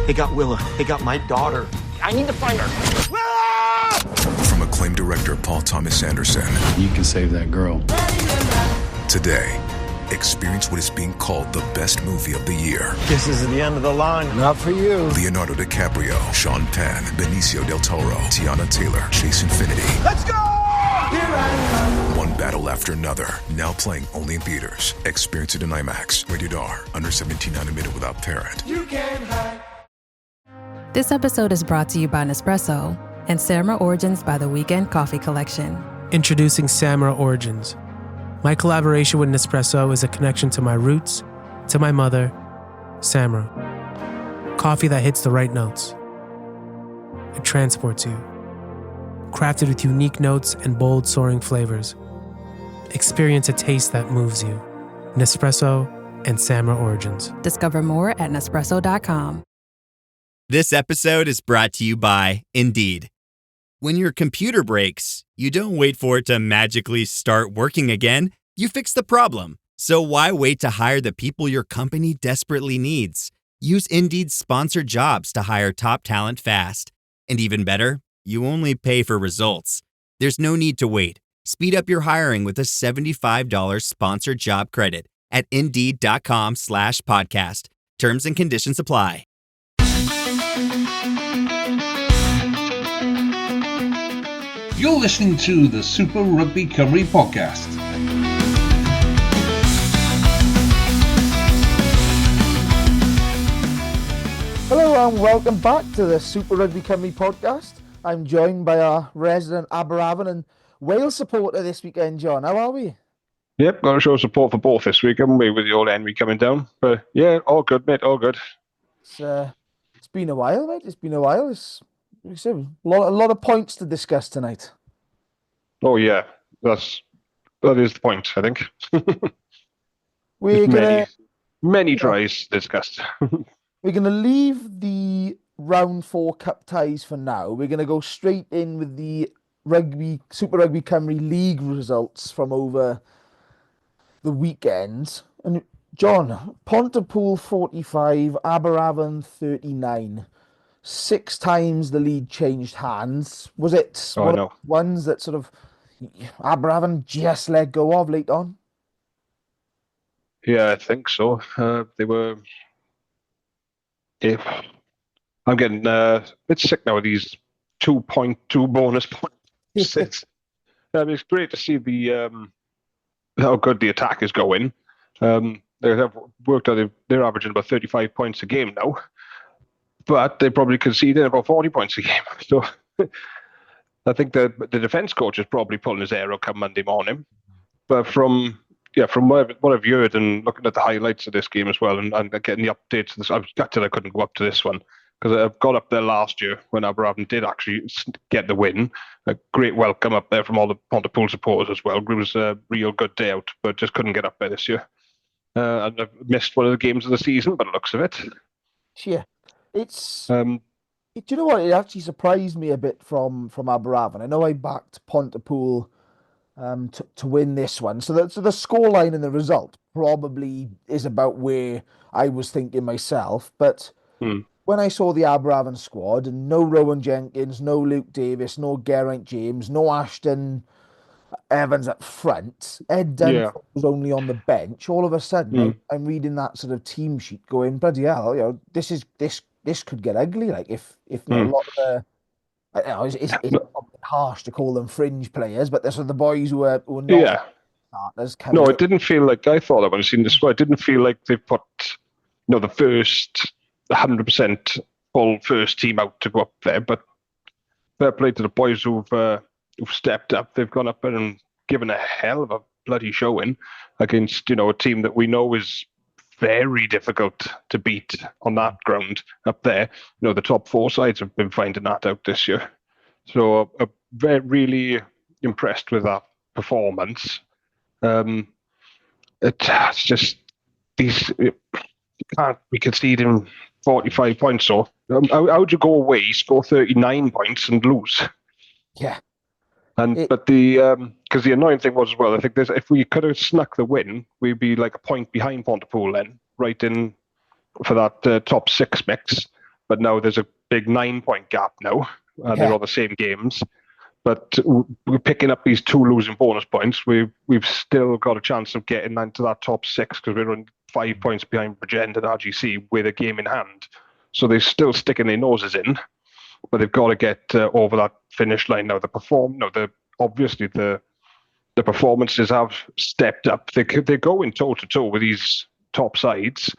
They got Willa. They got my daughter. I need to find her. Ah! From acclaimed director Paul Thomas Anderson. You can save that girl. Today, experience what is being called the best movie of the year. This is the end of the line. Not for you. Leonardo DiCaprio, Sean Penn, Benicio del Toro, Tiana Taylor, Chase Infinity. Let's go! Here I am. One battle after another. Now playing only in theaters. Experience it in IMAX. Rated R. Under 17 animated without parent. You can't hide. This episode is brought to you by Nespresso and Samra Origins by the Weekend Coffee Collection. Introducing Samra Origins. My collaboration with Nespresso is a connection to my roots, to my mother, Samra. Coffee that hits the right notes. It transports you. Crafted with unique notes and bold, soaring flavors. Experience a taste that moves you. Nespresso and Samra Origins. Discover more at Nespresso.com. This episode is brought to you by Indeed. When your computer breaks, you don't wait for it to magically start working again. You fix the problem. So why wait to hire the people your company desperately needs? Use Indeed's sponsored jobs to hire top talent fast. And even better, you only pay for results. There's no need to wait. Speed up your hiring with a $75 sponsored job credit at Indeed.com/podcast. Terms and conditions apply. You're listening to the Super Rugby Cymru podcast. Hello and welcome back to the Super Rugby Cymru podcast. I'm joined by our resident Aberavon and Wales supporter this weekend, John. How are we? Yep, got to show support for both this week, haven't we, with the old Henry coming down. But yeah, all good, mate, all good. It's been a while, mate. It's been a while. It's a lot of points to discuss tonight. Oh yeah, that is the point, I think. Many tries discussed. We're going to leave the round 4 cup ties for now. We're going to go straight in with the Super Rugby Cymru League results from over the weekend. And John, Pontypool 45, Aberavon 39. 6 times the lead changed hands. Was it one of the ones that sort of Aberavon just let go of late on? Yeah, I think so. They were... I'm getting a bit sick now of these 2.2 bonus points. It's great to see how good the attack is going. They have worked out, they're averaging about 35 points a game now, but they probably conceded about 40 points a game. So I think the defence coach is probably pulling his hair out come Monday morning. But from what I've heard and looking at the highlights of this game as well, and getting the updates, I was gutted I couldn't go up to this one because I got up there last year when Aberavon did actually get the win. A great welcome up there from all the Pontypool supporters as well. It was a real good day out, but just couldn't get up there this year. And I've missed one of the games of the season, by the looks of it. Yeah, it's. Do you know what? It actually surprised me a bit from Aberavon. I know I backed Pontypool to win this one, so the scoreline and the result probably is about where I was thinking myself. But when I saw the Aberavon squad and no Rowan Jenkins, no Luke Davis, no Geraint James, no Ashton Evans up front, Ed Dunn was only on the bench. All of a sudden, I'm reading that sort of team sheet, going, bloody hell, this could get ugly. Like if a lot of the, it's harsh to call them fringe players, but they're sort of the boys who are not starters. No, it didn't feel like, I thought that when I seen this, it didn't feel like they put the first 100% full first team out to go up there, but fair play to the boys who've stepped up. They've gone up there and given a hell of a bloody showing against a team that we know is very difficult to beat on that ground up there. The top 4 sides have been finding that out this year. So very really impressed with that performance. It's just you can't be conceding 45 points. So how would you go away, score 39 points and lose? Yeah. But because the annoying thing was as well, I think if we could have snuck the win, we'd be like a point behind Pontypool then, right in for that top 6 mix. but now there's a big 9-point gap now, and they're all the same games. But we're picking up these 2 losing bonus points. We've still got a chance of getting into that top 6 because we're on 5 points behind Bridgend and RGC with a game in hand. So they're still sticking their noses in, but they've got to get over that finish line now. Obviously the performances have stepped up. They're going toe to toe with these top sides.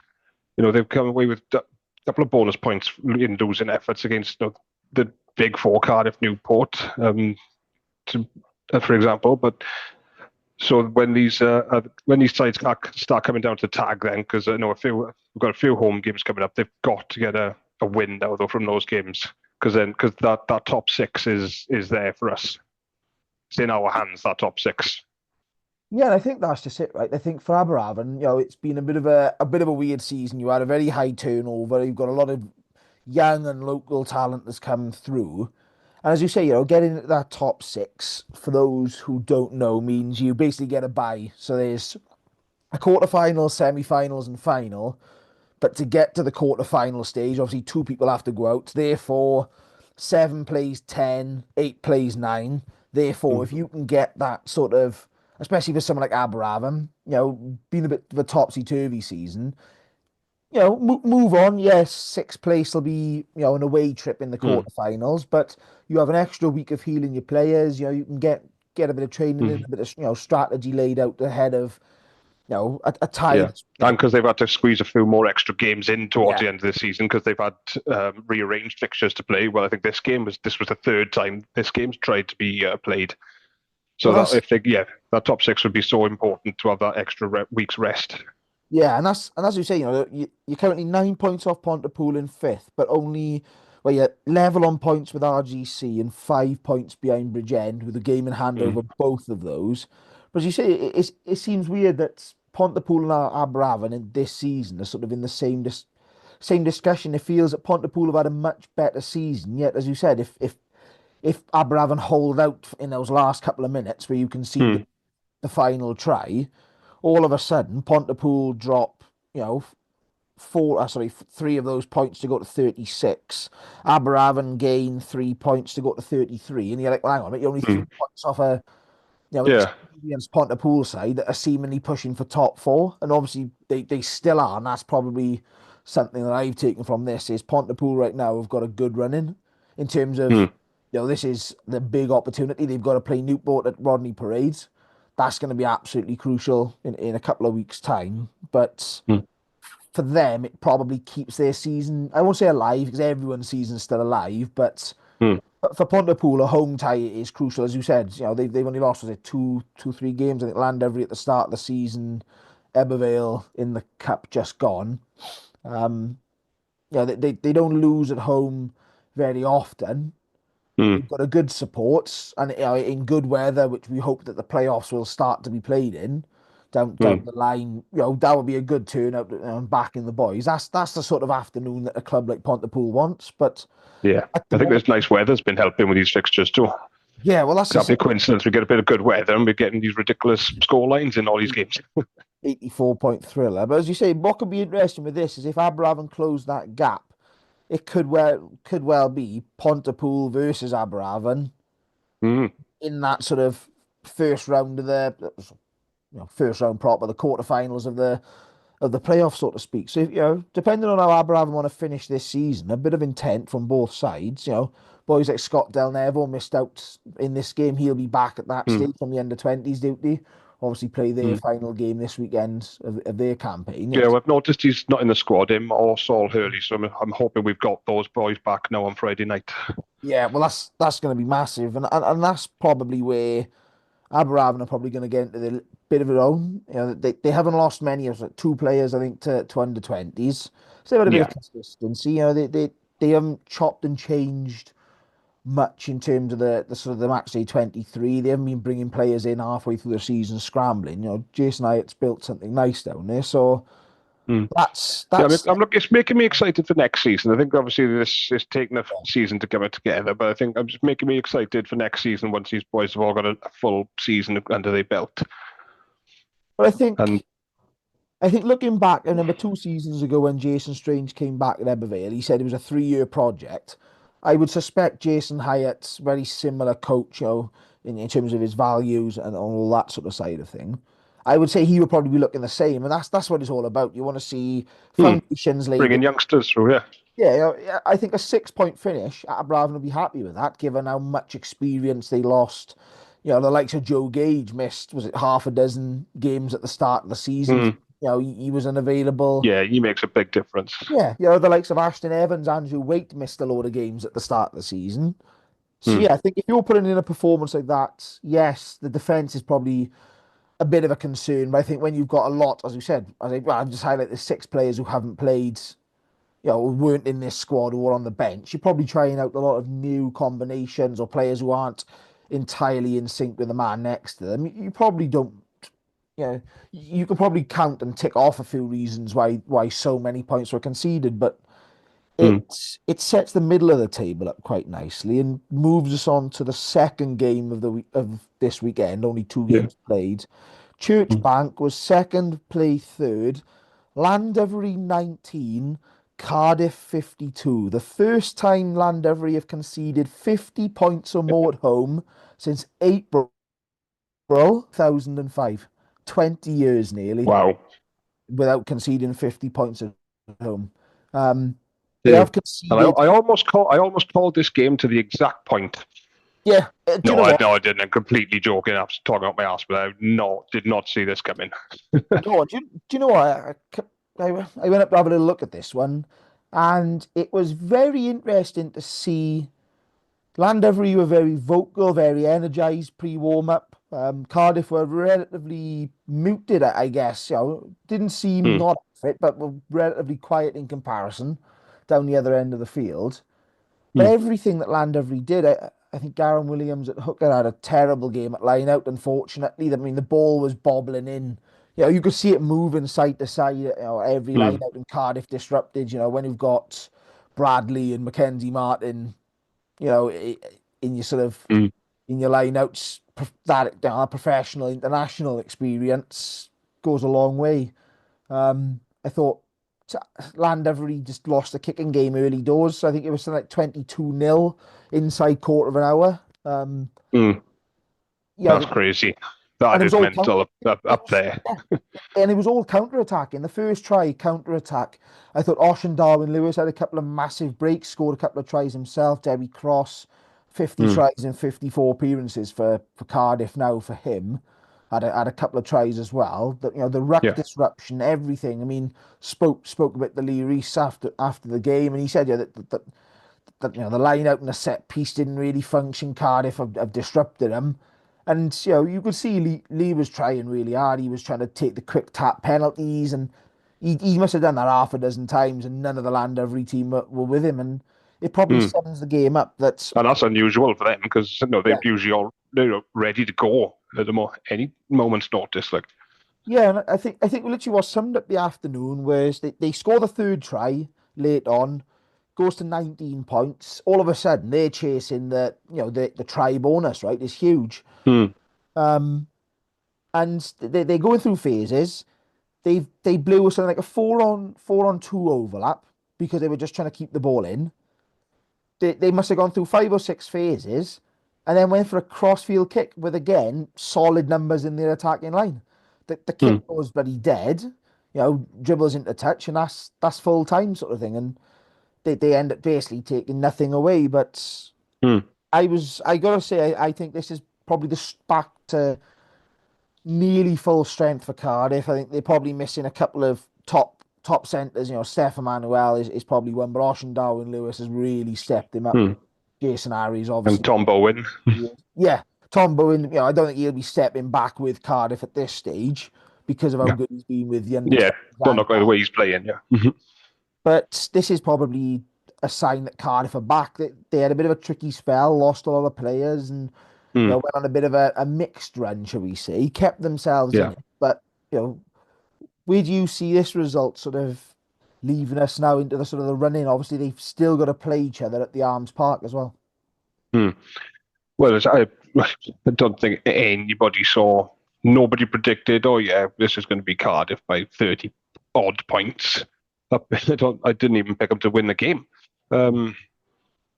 They've come away with a couple of bonus points in losing efforts against the big 4, Cardiff, Newport, for example. But so when these sides start coming down to tag, then, because I know we've got a few home games coming up, they've got to get a win now though from those games, because that top 6 is there for us. It's in our hands, that top 6. Yeah, and I think that's just it, right? I think for Aberafon, it's been a bit of a weird season. You had a very high turnover. You've got a lot of young and local talent that's come through. And as you say, getting into that top 6, for those who don't know, means you basically get a bye. So there's a quarterfinal, semi-finals, and final. But to get to the quarterfinal stage, obviously 2 people have to go out. Therefore, 7 plays 10, 8 plays 9. Therefore, if you can get that sort of, especially for someone like Aberafon, being a bit of a topsy-turvy season, move on. Yes, 6th place will be, an away trip in the quarterfinals, but you have an extra week of healing your players. You can get a bit of training in, a bit of, strategy laid out ahead of, a tie. Yeah. And because they've had to squeeze a few more extra games in towards the end of the season, because they've had rearranged fixtures to play. Well, I think this was the 3rd time this game's tried to be played. So that top 6 would be so important to have that extra week's rest. Yeah, and as you say, you're currently 9 points off Pontypool in 5th, but you're level on points with RGC and 5 points behind Bridgend with a game in hand over both of those. But as you say, it seems weird that Pontypool and Aberafon in this season are sort of in the same discussion. It feels that Pontypool have had a much better season. Yet, as you said, if Aberafon hold out in those last couple of minutes where you can see the final try, all of a sudden Pontypool drop, 3 of those points to go to 36. Aberafon gain 3 points to go to 33, and you're like, well, hang on, you're only 3 points off against Pontypool side that are seemingly pushing for top 4, and obviously they still are, and that's probably something that I've taken from this is Pontypool right now have got a good run in terms of this is the big opportunity. They've got to play Newport at Rodney Parades. That's going to be absolutely crucial in a couple of weeks' time. But for them, it probably keeps their season, I won't say alive, because everyone's season's still alive, but for Pontypool, a home tie is crucial. As you said, they've only lost, 3 games. I think Landovery at the start of the season, Ebervale in the cup just gone. They don't lose at home very often. We've got a good support, and in good weather, which we hope that the playoffs will start to be played in down the line. That would be a good turnout, back in the boys. That's the sort of afternoon that a club like Pontypool wants. But I think this nice weather's been helping with these fixtures too. Yeah, well, that's a coincidence. We get a bit of good weather, and we're getting these ridiculous score lines in all these games. 84-point thriller. But as you say, what could be interesting with this is if Aberafon close that gap, it could well be Pontypool versus Aberafon in that sort of first round of the first round proper, the quarterfinals of the playoffs, so to speak. So if, depending on how Aberafon want to finish this season, a bit of intent from both sides. Boys like Scott Del Nevo missed out in this game. He'll be back at that stage from the under-20s duty. Obviously play their final game this weekend of their campaign. Yeah, I've noticed he's not in the squad, him or Saul Hurley, so I'm hoping we've got those boys back now on Friday night. Yeah, well, that's going to be massive, and that's probably where Aberafon are probably going to get into the bit of their own. They haven't lost many of 2 players, I think, to under-20s. So they've had a bit of consistency. They haven't chopped and changed much in terms of the sort of the match day 23. They haven't been bringing players in halfway through the season scrambling. Jason Hyatt's built something nice down there, so that's. It's making me excited for next season. I think obviously this is taking a season to get it together, but I think I'm just making me excited for next season once these boys have all got a full season under their belt. But I think I think looking back, I remember 2 seasons ago when Jason Strange came back at Ebervale, he said it was a 3-year project. I would suspect Jason Hyatt's very similar coach, in terms of his values and all that sort of side of thing. I would say he would probably be looking the same, and that's what it's all about. You want to see foundations laid. Bringing youngsters through, yeah. Yeah, I think a 6-point finish at Abravan would be happy with that, given how much experience they lost. The likes of Joe Gage missed, was it half a dozen games at the start of the season? He was unavailable. Yeah, he makes a big difference. Yeah, the likes of Ashton Evans, Andrew Waite missed a load of games at the start of the season. So yeah, I think if you're putting in a performance like that, yes, the defense is probably a bit of a concern. But I think when you've got a lot, as you said, I've just highlighted the 6 players who haven't played, weren't in this squad or were on the bench. You're probably trying out a lot of new combinations or players who aren't entirely in sync with the man next to them. You probably don't, you could probably count and tick off a few reasons why so many points were conceded, but it sets the middle of the table up quite nicely and moves us on to the second game of this weekend. Only 2 games played. Church Bank was second, play third. Llandovery 19, Cardiff 52. The first time Llandovery have conceded 50 points or more at home since April 2005. 20 years nearly. Wow. Without conceding 50 points at home. They have conceded. And I almost called this game to the exact point. Yeah. No, I didn't. I'm completely joking. I'm talking out my ass, but I did not see this coming. No, do you know what? I went up to have a little look at this one, and it was very interesting to see Llandovery were very vocal, very energised pre-warm-up. Cardiff were relatively muted, I guess. Didn't seem not fit, but were relatively quiet in comparison down the other end of the field. But everything that Llandovery did, I think Garen Williams at hooker had a terrible game at line-out, unfortunately. I mean, the ball was bobbling in. You could see it moving side to side. Every line-out in Cardiff disrupted. When you've got Bradley and Mackenzie Martin, in your sort of in your line-outs, that professional international experience goes a long way. I thought Llandovery just lost the kicking game early doors. So I think it was something like 22-0 inside quarter of an hour. That's crazy. That is mental up there. And it was all counter-attack. In the first try, counter-attack. I thought Ocean Darwin-Lewis had a couple of massive breaks, scored a couple of tries himself. Derby Cross, 50 tries in 54 appearances for Cardiff now for him. Had a couple of tries as well. The ruck disruption, everything. I mean, spoke about the Lee Reese after the game, and he said that the line out and the set piece didn't really function. Cardiff have disrupted him. And, you could see Lee was trying really hard. He was trying to take the quick tap penalties, and he must have done that half a dozen times, and none of the Llandovery team were with him. And it probably sums the game up. And that's unusual for them because they're usually all ready to go at any moment's notice. Yeah, and I think literally what summed up the afternoon was they score the third try late on, goes to 19 points. All of a sudden, they're chasing the try bonus, right? It's huge. And they're going through phases. They blew something like a 4-on-2 overlap because they were just trying to keep the ball in. They must have gone through 5 or 6 phases and then went for a crossfield kick with, again, solid numbers in their attacking line. The kick was bloody dead, dribbles into touch, and that's full time sort of thing. And they end up basically taking nothing away. But I gotta say, I think this is probably back to nearly full strength for Cardiff. I think they're probably missing a couple of top centres. Steph Emmanuel is probably one, but Ocean Darwin-Lewis has really stepped him up. Jason Harry's obviously. And Tom Bowen. Yeah, Tom Bowen, I don't think he'll be stepping back with Cardiff at this stage because of how good he's been with the under. Yeah, don't look like the way he's playing, yeah. But this is probably a sign that Cardiff are back. They had a bit of a tricky spell, lost a lot of players, and went on a bit of a mixed run, shall we say. Kept themselves in it. But, where do you see this result sort of leaving us now into the sort of the running? Obviously, they've still got to play each other at the Arms Park as well. Well, I don't think anybody saw nobody predicted, oh yeah, this is going to be Cardiff by 30 odd points. I didn't even pick them to win the game. I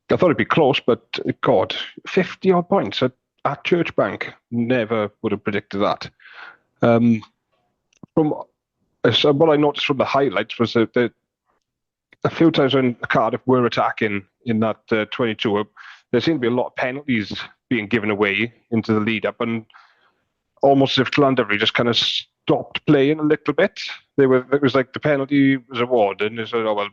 thought it'd be close, but God, 50 odd points at Church Bank. Never would have predicted that. So what I noticed from the highlights was that a few times when Cardiff were attacking in that 22, there seemed to be a lot of penalties being given away into the lead up, and almost as if Llandovery just kind of stopped playing a little bit. It was like the penalty was awarded, and they said, "Oh well,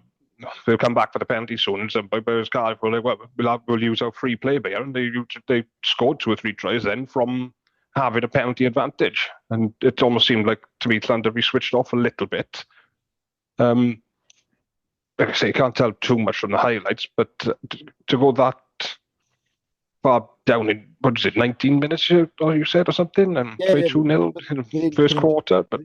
they'll come back for the penalty soon." And some players Cardiff were like, "Well, we'll use our free play here," and they scored 2 or 3 tries then from having a penalty advantage, and it almost seemed like to me Llandovery switched off a little bit. Like I say, you can't tell too much from the highlights, but to go that far down in, what is it, 19 minutes, you said, or something, and 2-0 in the first quarter. But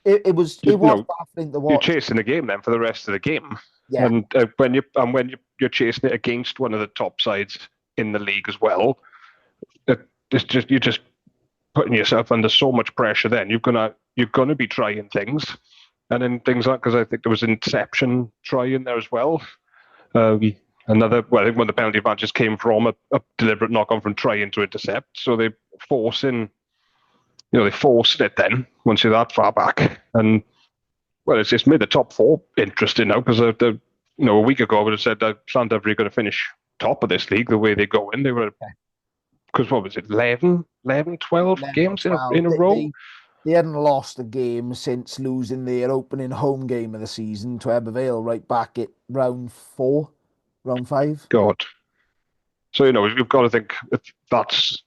it was baffling to watch. You're chasing the game then for the rest of the game, and when you're chasing it against one of the top sides in the league as well, you're just putting yourself under so much pressure. Then you're gonna be trying things, and then things like, because I think there was an interception try in there as well. I think one of the penalty advantages came from a deliberate knock on from trying to intercept. So they forced it then once you're that far back. And well, it's just made the top 4 interesting now, because a week ago I would have said that Llandovery are going to finish top of this league the way they go in. They were, because what was it, 11, 12 games in a row? They hadn't lost a game since losing their opening home game of the season to Ebervale right back at round 5. God. So, you've got to think that's...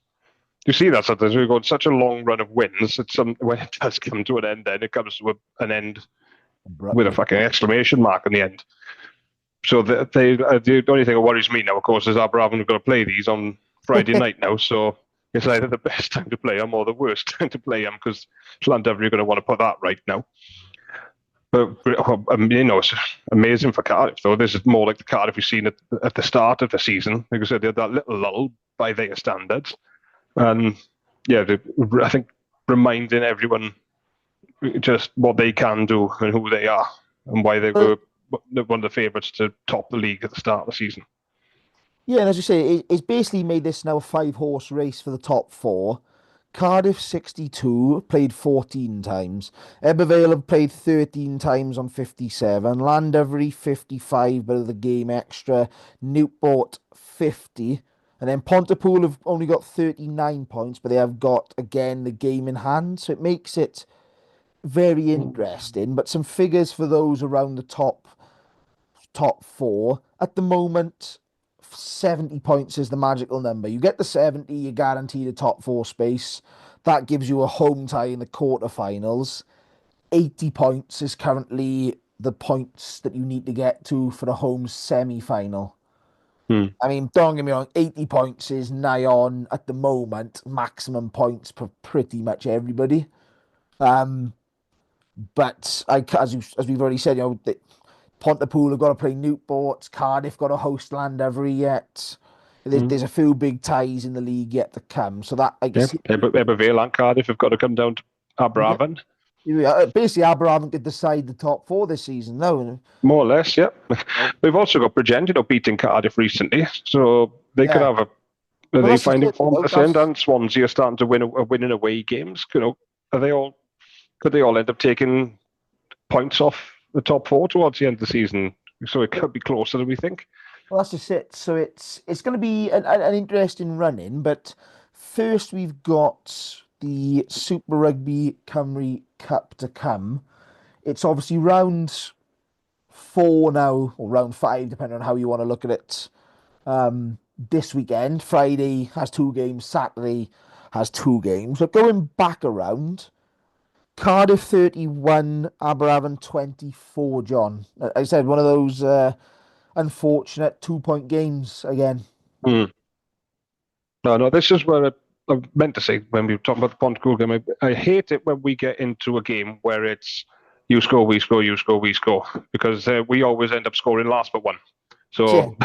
You see that sometimes we've got such a long run of wins that when it does come to an end, then it comes to an end with a fucking exclamation mark in the end. So the only thing that worries me now, of course, is Aberafan are going to play these on Friday night now, so it's either the best time to play them or the worst time to play them, because Llandovery are going to want to put that right now. But it's amazing for Cardiff, though. This is more like the Cardiff we've seen at the start of the season. Like I said, they had that little lull by their standards. And I think reminding everyone just what they can do and who they are and why they were one of the favourites to top the league at the start of the season. Yeah, and as you say, it's basically made this now a 5-horse race for the top 4. Cardiff 62, played 14 times. Ebervale have played 13 times on 57. Llandovery 55, but of the game extra. Newport 50. And then Pontypool have only got 39 points, but they have got, again, the game in hand. So it makes it very interesting. But some figures for those around the top 4. At the moment, 70 points is the magical number. You get the 70, you guarantee the top 4 space. That gives you a home tie in the quarterfinals. 80 points is currently the points that you need to get to for the home semi-final. I mean, don't get me wrong, 80 points is nigh on, at the moment, maximum points for pretty much everybody. But as we've already said, Pontypool have got to play Newport, Cardiff got to host Llandovery yet. There's a few big ties in the league yet to come. So that, I guess... Ebervale and Cardiff have got to come down to Aberafan. Basically, Aberafan could decide the top 4 this season, no? More or less, yeah. We've also got Bridgend, beating Cardiff recently, so they could have they finding form at the same time. Swansea are starting to winning away games. Could they all end up taking points off the top 4 towards the end of the season? So it could be closer than we think. Well, that's just it. So it's going to be an interesting run-in, but first we've got the Super Rugby Cymru Cup to come. It's obviously round 4 now, or round 5, depending on how you want to look at it. This weekend, Friday has 2 games, Saturday has 2 games. But going back around, Cardiff 31, Aberafan 24, John. I said one of those unfortunate 2-point games again. No, this is where I meant to say when we were talking about the Pontypool game. I hate it when we get into a game where it's you score, we score, you score, we score, because we always end up scoring last but one. So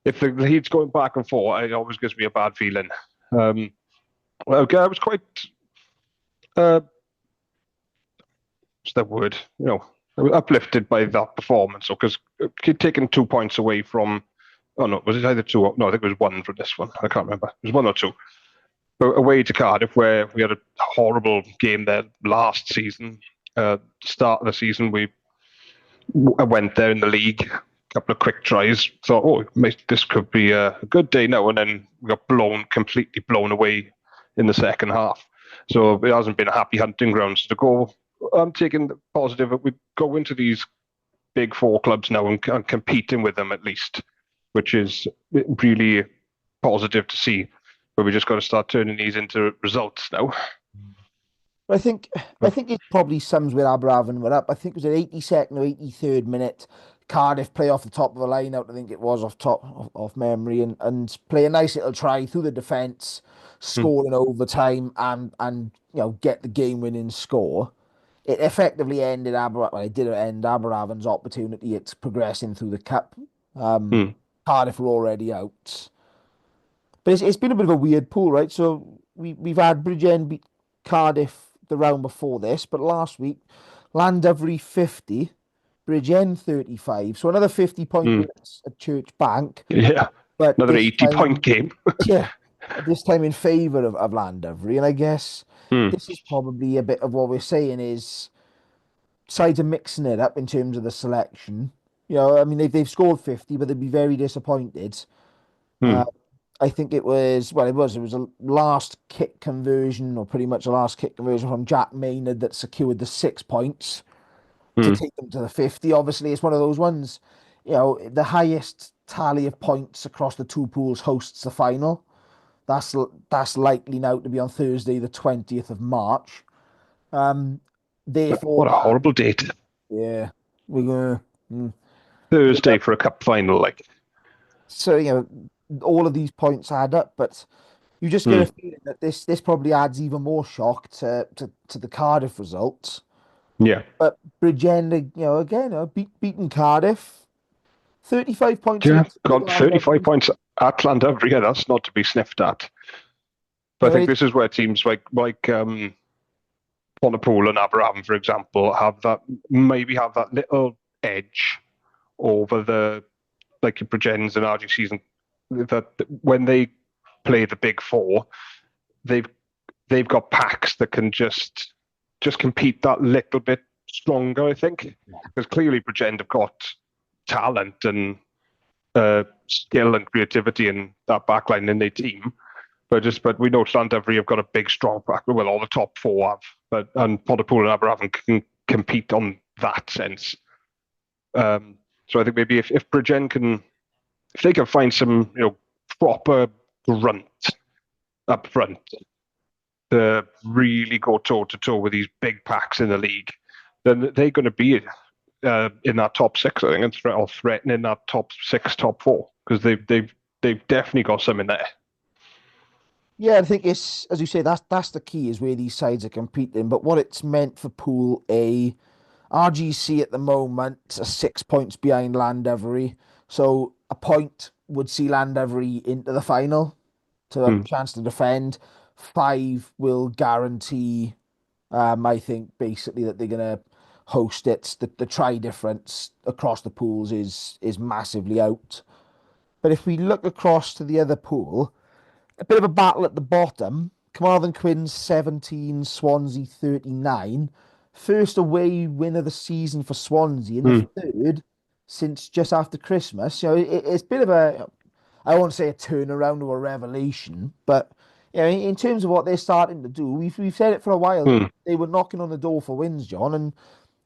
if the lead's going back and forth, it always gives me a bad feeling. Well, I was quite, what's that word? I was uplifted by that performance. Because taking 2 points away from, oh no, was it either two? No, I think it was one from this one. I can't remember. It was one or two. But away to Cardiff, where we had a horrible game there last season. Start of the season, I went there in the league, a couple of quick tries. Thought, this could be a good day now, and then we got completely blown away in the second half. So it hasn't been a happy hunting ground. So to go, I'm taking the positive that we go into these big four clubs now and competing with them at least, which is really positive to see. But we just got to start turning these into results now. I think it probably sums where Aberafon were up. I think it was an 82nd or 83rd minute. Cardiff play off the top of the line out. I think it was off memory, and play a nice little try through the defence, score in overtime, and get the game winning score. It effectively ended it did end Aberafon's opportunity at progressing through the cup. Cardiff were already out, but it's been a bit of a weird pool, right? So we've had Bridgend beat Cardiff the round before this, but last week Llandovery 50, Bridgend 35, so another 50-point at Church Bank. Yeah, but another 80-point game. Yeah, this time in favour of Llandovery, and I guess this is probably a bit of what we're saying is sides are mixing it up in terms of the selection. I mean they've scored 50, but they'd be very disappointed. I think it was a last kick conversion, or pretty much a last kick conversion from Jack Maynard that secured the 6 points to take them to the 50. Obviously, it's one of those ones, the highest tally of points across the two pools hosts the final. That's likely now to be on Thursday, the 20th of March. Therefore, what a horrible date. Yeah, we're going Thursday for a cup final, So, all of these points add up, but you just get a feeling that this probably adds even more shock to the Cardiff results. Yeah. But Bridgend, again, beaten Cardiff, 35 points. Yeah, got 35 points at Llandovery. Yeah, that's not to be sniffed at. But I think this is where teams like Pontypool and Aberafon, for example, have that little edge over the Bridgends and RGCs, and that when they play the big four, they've got packs that can just compete that little bit stronger, I think. Because clearly Bridgend have got talent and skill and creativity in that backline in their team. But we know Llandovery have got a big, strong back. Well, all the top four have. And Pontypool and Aberafon can compete on that sense. So I think maybe if Bridgend if they can find some proper grunt up front to really go toe to toe with these big packs in the league, then they're going to be in that top six, I think, and threatening that top six, top four, because they've definitely got some in there. Yeah, I think it's, as you say, that's the key, is where these sides are competing. But what it's meant for Pool A, RGC at the moment are 6 points behind Llandovery, so a point would see Llandovery into the final to have a chance to defend. 5 will guarantee, I think, basically that they're going to host it. The try difference across the pools is massively out. But if we look across to the other pool, a bit of a battle at the bottom. Carmarthen Quins 17, Swansea 39. First away win of the season for Swansea, and the third since just after Christmas. It's a bit of a, I won't say a turnaround or a revelation, but in terms of what they're starting to do, we've said it for a while. They were knocking on the door for wins, John, and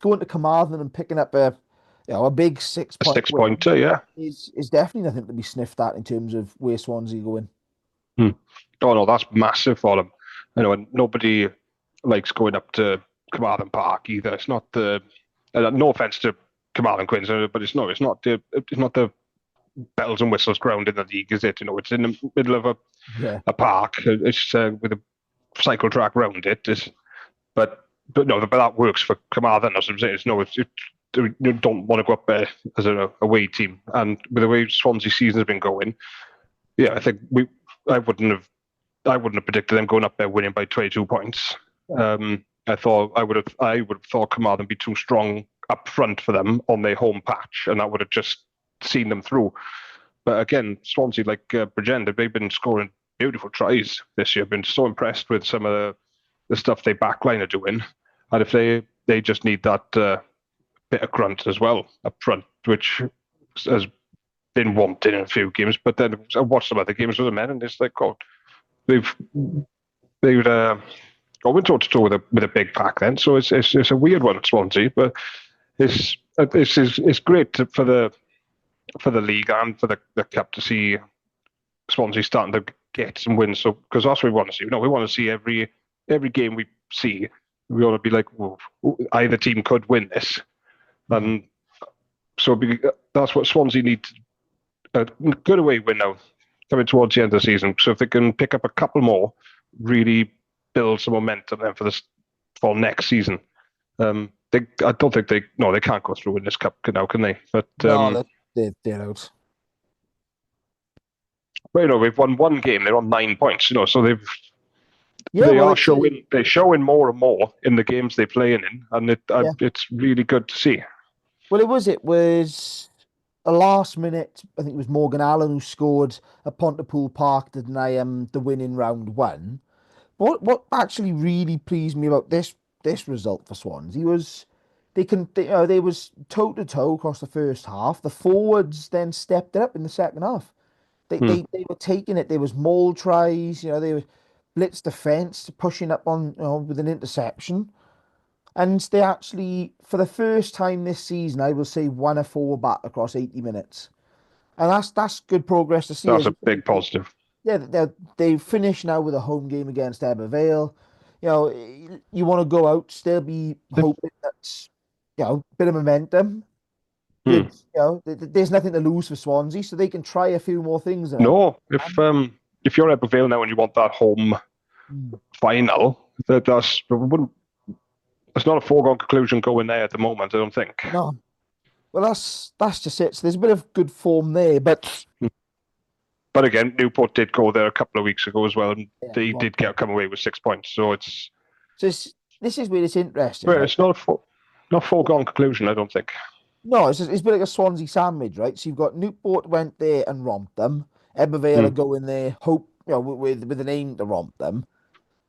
going to Carmarthen and picking up a big 6 point 6 pointer, yeah, is definitely nothing to be sniffed at in terms of where Swansea going. Oh no, that's massive for them. And nobody likes going up to Carmarthen Park either. It's not the no offense to Carmarthen Quins, but it's not the bells and whistles ground in the league, is it? It's in the middle of a park. It's with a cycle track round it. But that works for Carmarthen. As I'm saying, you don't want to go up there as an away team. And with the way Swansea season has been going, yeah, I think I wouldn't have I wouldn't have predicted them going up there winning by 22 points. I thought I would have thought Carmarthen would be too strong up front for them on their home patch, and that would have just seen them through. But again, Swansea, like Bridgend, they've been scoring beautiful tries this year. I've been so impressed with some of the stuff they backline are doing, and if they just need that bit of grunt as well up front, which has been wanting in a few games. But then I watched some other games with the men, and it's like, God, they've going toe to toe with a big pack. Then, so it's a weird one at Swansea, but it's great for the league and for the cup to see Swansea starting to get some wins. So because that's what we want to see. We want to see every game we see. We want to be like, well, either team could win this, and so that's what Swansea need. A good away win now coming towards the end of the season. So if they can pick up a couple more, really build some momentum then for next season. I don't think they can't go through in this cup now, can they? But no, they're out. But we've won one game. They're on 9 points. So they're showing more and more in the games they're playing in, and it's really good to see. Well, it was a last minute. I think it was Morgan Allen who scored at Pontypool Park to deny the win in round one. What actually really pleased me about this result for Swansea was they was toe to toe across the first half. The forwards then stepped it up in the second half. They were taking it. There was maul tries. They were blitz defense, pushing up on with an interception, and they actually, for the first time this season, I will say, won a forward back across 80 minutes, and that's good progress to see. That's a big positive. Yeah, they finish now with a home game against Ebervale. You want to go out, still be hoping that's a bit of momentum. There's nothing to lose for Swansea, so they can try a few more things. No, if you're Ebervale now and you want that home final, that's not a foregone conclusion going there at the moment, I don't think. No. Well, that's just it. So there's a bit of good form there, but again, Newport did go there a couple of weeks ago as well, and they did come away with 6 points. So this is where it's interesting. But it's not a foregone conclusion, I don't think. No, it's a bit like a Swansea sandwich, right? So you've got Newport went there and romped them. Ebervale are going there, with an aim to romp them.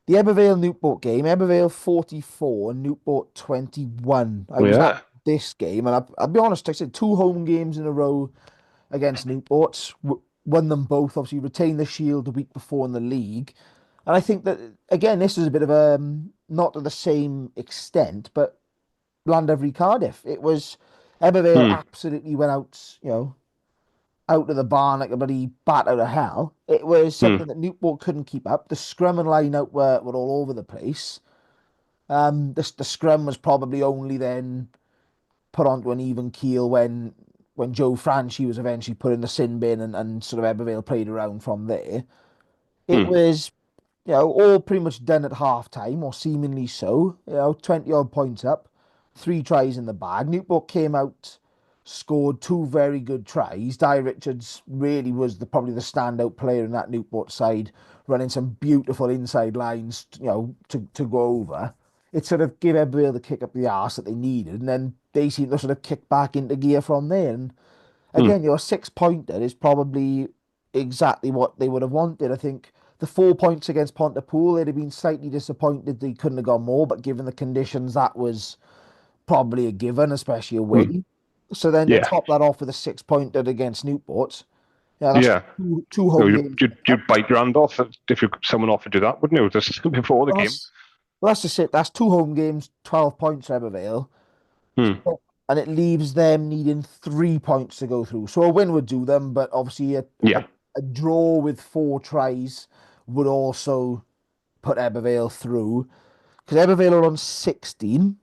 The Ebervale-Newport game, Ebervale 44, Newport 21. I was at this game, and I'll be honest, I said 2 home games in a row against Newport. Won them both, obviously retained the Shield the week before in the league. And I think that, again, this is a bit of a, not to the same extent, but Llandovery Cardiff. It was, Ebervale absolutely went out, out of the barn like a bloody bat out of hell. It was something that Newport couldn't keep up. The scrum and line out were all over the place. The scrum was probably only then put onto an even keel when Joe Franchi was eventually put in the sin bin and sort of Ebervale played around from there. It was, all pretty much done at half time, or seemingly so. 20 odd points up, 3 tries in the bag. Newport came out, scored 2 very good tries. Di Richards really was probably the standout player in that Newport side, running some beautiful inside lines, to go over. It sort of gave Ebervale the kick up the arse that they needed, and then they seemed to sort of kick back into gear from there. And again, a 6-pointer is probably exactly what they would have wanted. I think the 4 points against Pontypool, they'd have been slightly disappointed they couldn't have gone more, but given the conditions, that was probably a given, especially away. So then to top that off with a 6-pointer against Newport, that's two home games. You'd bite your hand off if someone offered you that, wouldn't you? Just before the game. Well, that's just it. That's 2 home games, 12 points for Ebervale. And it leaves them needing 3 points to go through. So a win would do them, but obviously a draw with 4 tries would also put Ebervale through. Because Ebervale are on 16.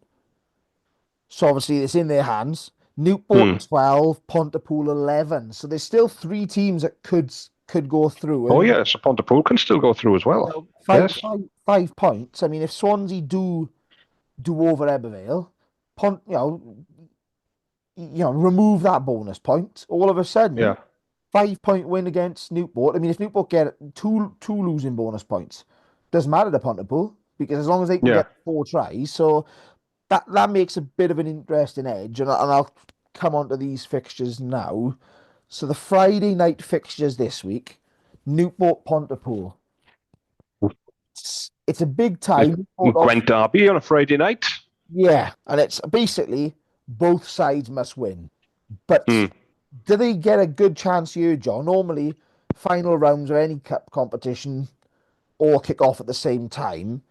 So obviously it's in their hands. Newport 12, Pontypool 11. So there's still 3 teams that could go through. So Pontypool can still go through as well. 5 points. I mean, if Swansea do over Ebervale, remove that bonus point. All of a sudden, 5-point win against Newport. I mean, if Newport get two losing bonus points, doesn't matter to Pontypool, because as long as they can get 4 tries, so that makes a bit of an interesting edge. And I'll come on to these fixtures now. So the Friday night fixtures this week, Newport Pontypool. It's a big time. Gwent Derby on a Friday night. Yeah, and it's basically both sides must win. But do they get a good chance here, John? Normally, final rounds of any cup competition all kick off at the same time.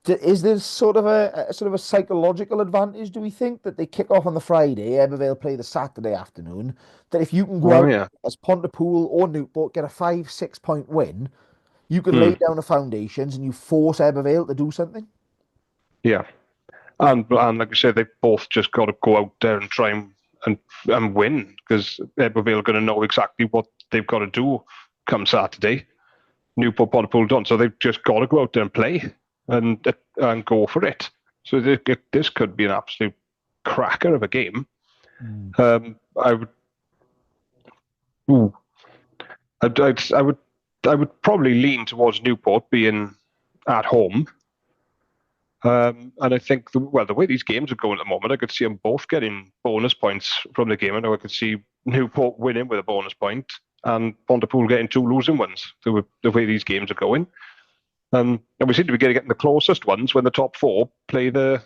Is there sort of a psychological advantage, do we think, that they kick off on the Friday, Ebervale play the Saturday afternoon, that if you can go out as Pontypool or Newport, get a 5-6 point win, you can lay down the foundations and you force Ebervale to do something? Yeah. And like I said, they've both just got to go out there and try and win, because Ebervale are going to know exactly what they've got to do come Saturday. Newport, Pontypool don't, so they've just got to go out there and play and go for it. So this could be an absolute cracker of a game. I would probably lean towards Newport being at home. And I think the way these games are going at the moment, I could see them both getting bonus points from the game. I know I could see Newport winning with a bonus point and Pontypool getting 2 losing ones. The way these games are going, and we seem to be getting the closest ones when the top 4 play the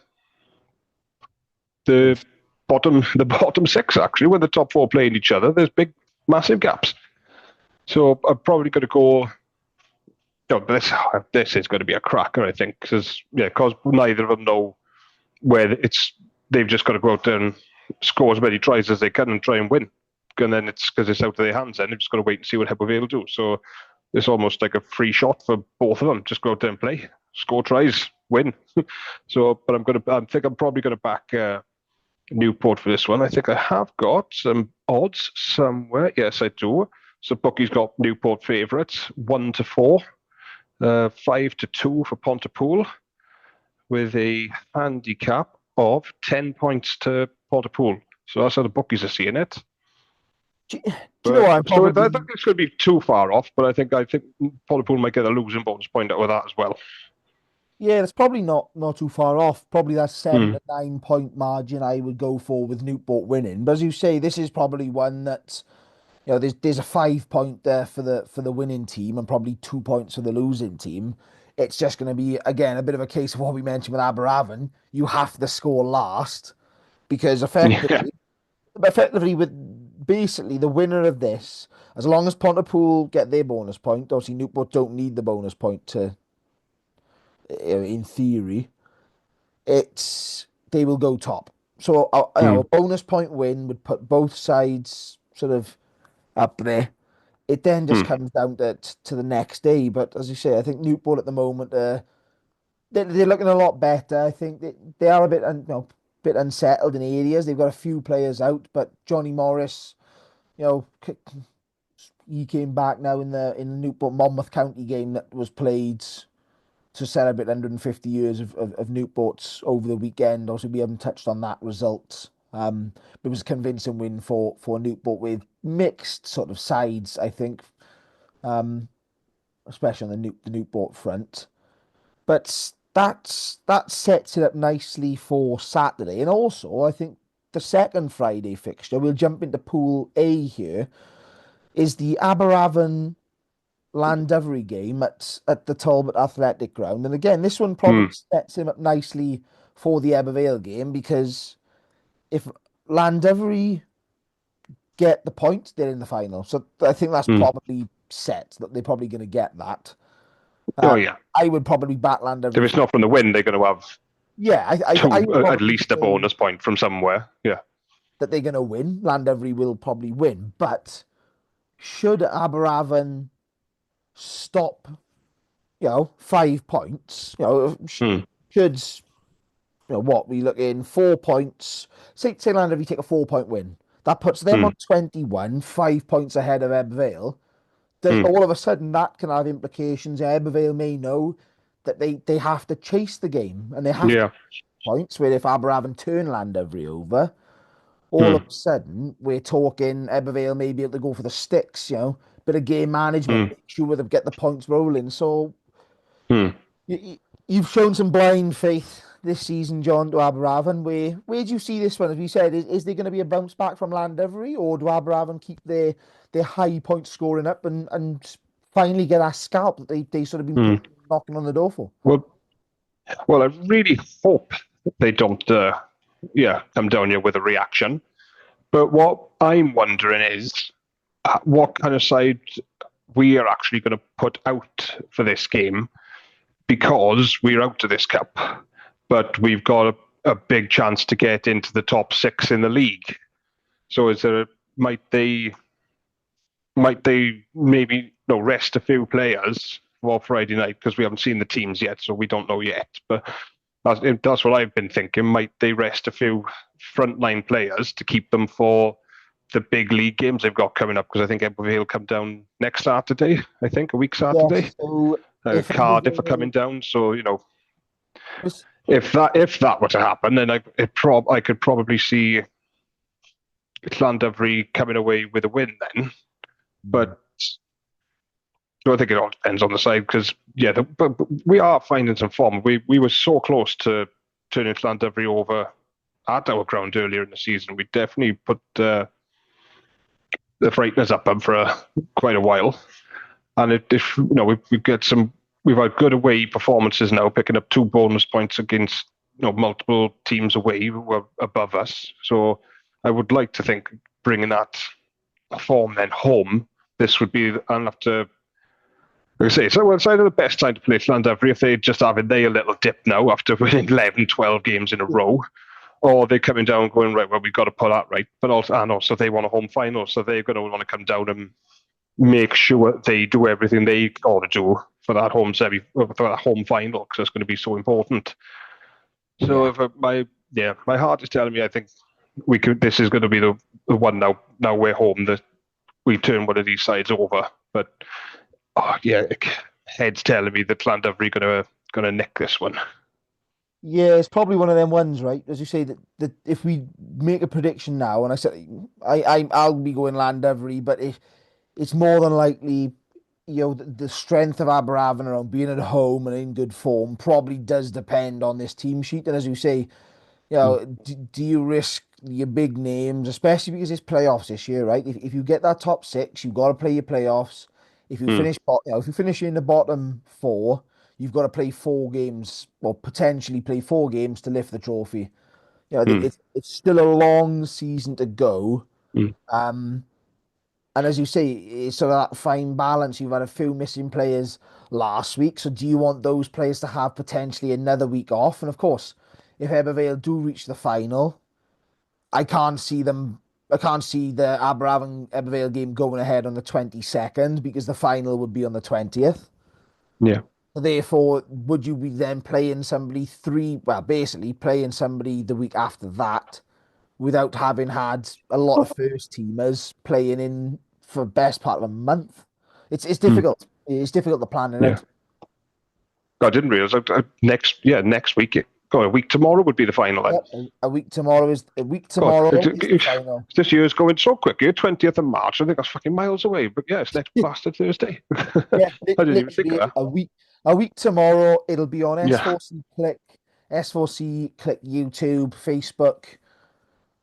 bottom 6. Actually, when the top 4 playing each other, there's massive gaps. So I'm probably going to go. This is going to be a cracker, I think, because neither of them know where they've just got to go out there and score as many tries as they can and try and win. And then it's because it's out of their hands, and they've just got to wait and see what Ebervale will do. So it's almost like a free shot for both of them. Just go out there and play, score tries, win. So, but I think I'm probably going to back Newport for this one. I think I have got some odds somewhere. Yes, I do. So Bookie's got Newport favourites 1-4. 5-2 for Pontypool, with a handicap of 10 points to Pontypool. So that's how the bookies are seeing it. Do you know what? I think this could be too far off, but I think Pontypool might get a losing bonus point out of that as well. Yeah, it's probably not too far off. Probably that 7 to 9 point margin I would go for with Newport winning. But as you say, this is probably one that, there's a 5 point there for the winning team and probably 2 points for the losing team. It's just going to be, again, a bit of a case of what we mentioned with Aberavon. You have to score last, because effectively with basically the winner of this, as long as Pontypool get their bonus point, obviously Newport don't need the bonus point to, in theory, they will go top. So a bonus point win would put both sides sort of up there. It then just comes down to the next day. But as you say, I think Newport at the moment, they're looking a lot better. I think they are a bit unsettled in areas. They've got a few players out, but Johnny Morris, he came back now in the Newport Monmouth County game that was played to celebrate 150 years of Newport's over the weekend. Also, we haven't touched on that result. It was a convincing win for Newport with mixed sort of sides, I think, especially on the Newport front. But that sets it up nicely for Saturday. And also, I think the second Friday fixture, we'll jump into Pool A here, is the Aberavon Llandovery game at the Talbot Athletic Ground. And again, this one probably sets him up nicely for the Ebervale game, because if Llandovery get the point, they're in the final. So I think that's probably set, that they're probably going to get that. I would probably back Llandovery. If it's not from the win, they're going to have I at least a bonus point from somewhere. Yeah, that they're going to win. Llandovery will probably win. But should Aberavon stop, 5 points, should... what we look in 4 points. Say Llandovery take a 4 point win. That puts them on 21, 5 points ahead of Ebervale. All of a sudden, that can have implications. Ebervale may know that they have to chase the game, and they have to points. Where if Aberavon turn Llandovery over, all of a sudden we're talking Ebervale may be able to go for the sticks, bit of game management, make sure they get the points rolling. So you've shown some blind faith this season, John, to Aberraven. Where do you see this one? As we said, is there going to be a bounce back from Llandovery, or do Aberraven keep their high point scoring up and finally get that scalp that they sort of been knocking on the door for? Well, I really hope they don't, come down here with a reaction. But what I'm wondering is what kind of side we are actually going to put out for this game, because we're out of this cup, but we've got a big chance to get into the top 6 in the league. So might they maybe rest a few players for Friday night, because we haven't seen the teams yet, so we don't know yet. But that's what I've been thinking. Might they rest a few frontline players to keep them for the big league games they've got coming up? Because I think Ebervale come down next Saturday. I think a week Saturday. Yeah, so Cardiff are coming down. So if that were to happen, then I could probably see Llandovery coming away with a win then. But I think it all depends on the side, because but we are finding some form. We were so close to turning Llandovery over at our ground earlier in the season. We definitely put the Frighteners up for quite a while, and we've had good away performances now, picking up 2 bonus points against multiple teams away who were above us. So I would like to think bringing that form then home, this would be enough to. Like I say, so it's either the best time to play Llandovery if they're just having their little dip now after winning 11, 12 games in a row, or they're coming down going, right, well, we've got to put that right. But also they want a home final, so they're going to want to come down and make sure they do everything they ought to do for that home final, because it's going to be so important. So if my heart is telling me, I think we could. This is going to be the one now. Now we're home, that we turn one of these sides over. But head's telling me that Llandovery gonna nick this one. Yeah, it's probably one of them ones, right? As you say, that if we make a prediction now, and I said I'll be going Llandovery, but it's more than likely, the strength of Aberraven around being at home and in good form probably does depend on this team sheet. And as you say, do you risk your big names, especially because it's playoffs this year, right? If you get that top 6, you've got to play your playoffs. If you finish in the bottom 4, you've got to play 4 games, or potentially play 4 games to lift the trophy. It's still a long season to go. And as you say, it's sort of that fine balance. You've had a few missing players last week, so do you want those players to have potentially another week off? And of course, if Ebervale do reach the final, I can't see the Aberraven-Ebervale game going ahead on the 22nd, because the final would be on the 20th. Yeah. So therefore, would you be then playing somebody playing somebody the week after that, without having had a lot of first-teamers playing in for the best part of a month? It's difficult. It's difficult to plan it out. I didn't realize next week. A week tomorrow would be the final then. A week tomorrow is the final. This year's going so quick. 20th of March. I think that's fucking miles away. But yeah, it's next blasted Thursday. Yeah, I didn't even think of that. A week tomorrow, it'll be on S4C Click, S4C Click YouTube, Facebook,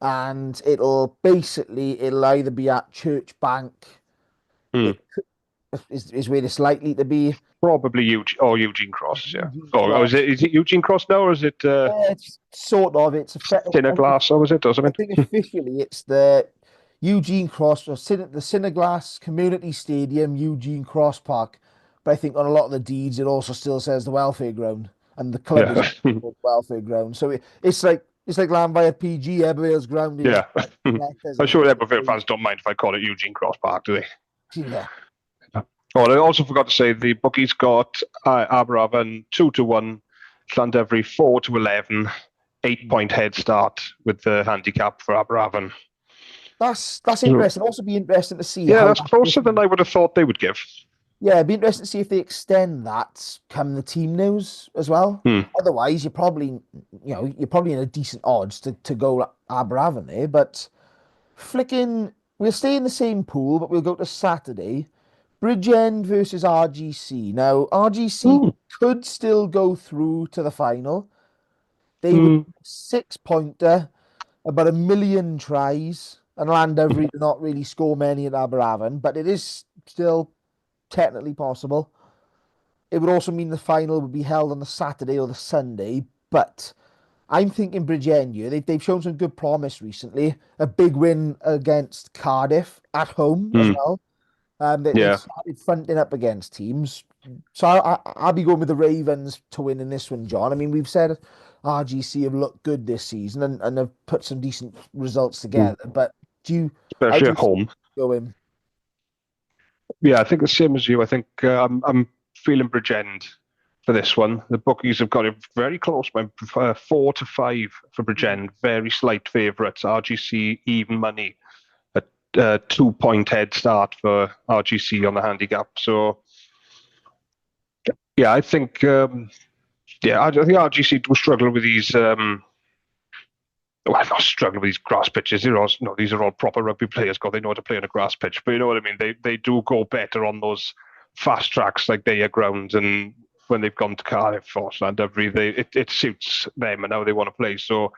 and it'll either be at Church Bank. Is where it's likely to be. Probably Eugene Cross, yeah. Is it Eugene Cross now, or is it? It's sort of. It's a Tinner Glass, or was it? Or something? I think officially it's the Eugene Cross, or the Cineglass Community Stadium, Eugene Cross Park. But I think on a lot of the deeds, it also still says the Welfare Ground, and the club is called Welfare Ground. So it's like Llanfair PG, Ebervale's ground. Yeah, I'm sure Ebervale fans don't mind if I call it Eugene Cross Park, do they? Yeah. Oh, and I also forgot to say the bookies got Aberraven 2-1, Llandovery 4-11, 8-point head start with the handicap for Aberraven. That's interesting. Also, be interesting to see. Yeah, that's closer than I would have thought they would give. Yeah, it'd be interesting to see if they extend that come the team news as well. Otherwise, you're probably in a decent odds to go Aberraven there. But We'll stay in the same pool, but we'll go to Saturday. Bridgend versus RGC. Now, RGC could still go through to the final. They would 6-pointer, about 1 million tries, and Llandovery did not really score many at Aberavon, but it is still technically possible. It would also mean the final would be held on the Saturday or the Sunday, but I'm thinking Bridgend here. They've shown some good promise recently. A big win against Cardiff at home as well. They've started fronting up against teams. So I'll be going with the Ravens to win in this one, John. I mean, we've said RGC have looked good this season and have put some decent results together. But especially at home, going? Yeah, I think the same as you. I think I'm feeling Bridgend for this one. The bookies have got it very close. 4-5 for Bridgend. Very slight favourites. RGC even money. A 2-point head start for RGC on the handicap. So, yeah, I think I think RGC do struggle with these. Well, not struggling with these grass pitches. These are all proper rugby players. God, they know how to play on a grass pitch. But you know what I mean? They do go better on those fast tracks like their grounds, and when they've gone to Cardiff or Llandovery, it suits them and how they want to play. So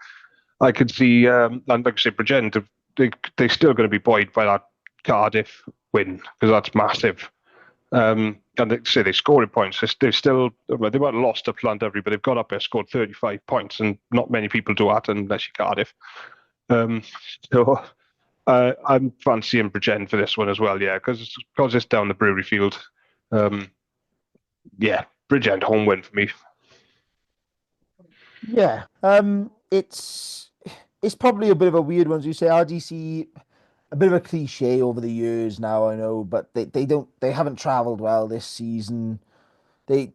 I could see, and like I say, Bridgend, they're still going to be buoyed by that Cardiff win because that's massive. And they say they scoring points. They might have lost to Llandovery, but they've got up there, scored 35 points, and not many people do that unless you're Cardiff. So I'm fancying Bridgend for this one as well, yeah, because it's down the Brewery Field. Yeah, Bridgend home win for me. Yeah, it's probably a bit of a weird one, as you say. RGC, a bit of a cliche over the years now, I know, but they haven't travelled well this season. They've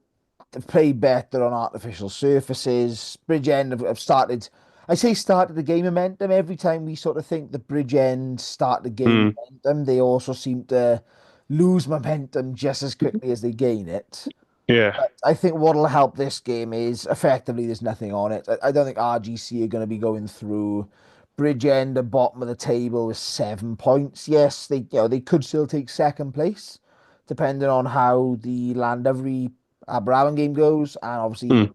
played better on artificial surfaces. Bridgend have started. I say started the game momentum. Every time we sort of think the Bridgend start the game momentum, they also seem to lose momentum just as quickly as they gain it. Yeah. But I think what'll help this game is effectively there's nothing on it. I don't think RGC are going to be going through. Bridgend, the bottom of the table with 7 points. Yes, they could still take second place, depending on how the Llandovery Aberavon game goes, and obviously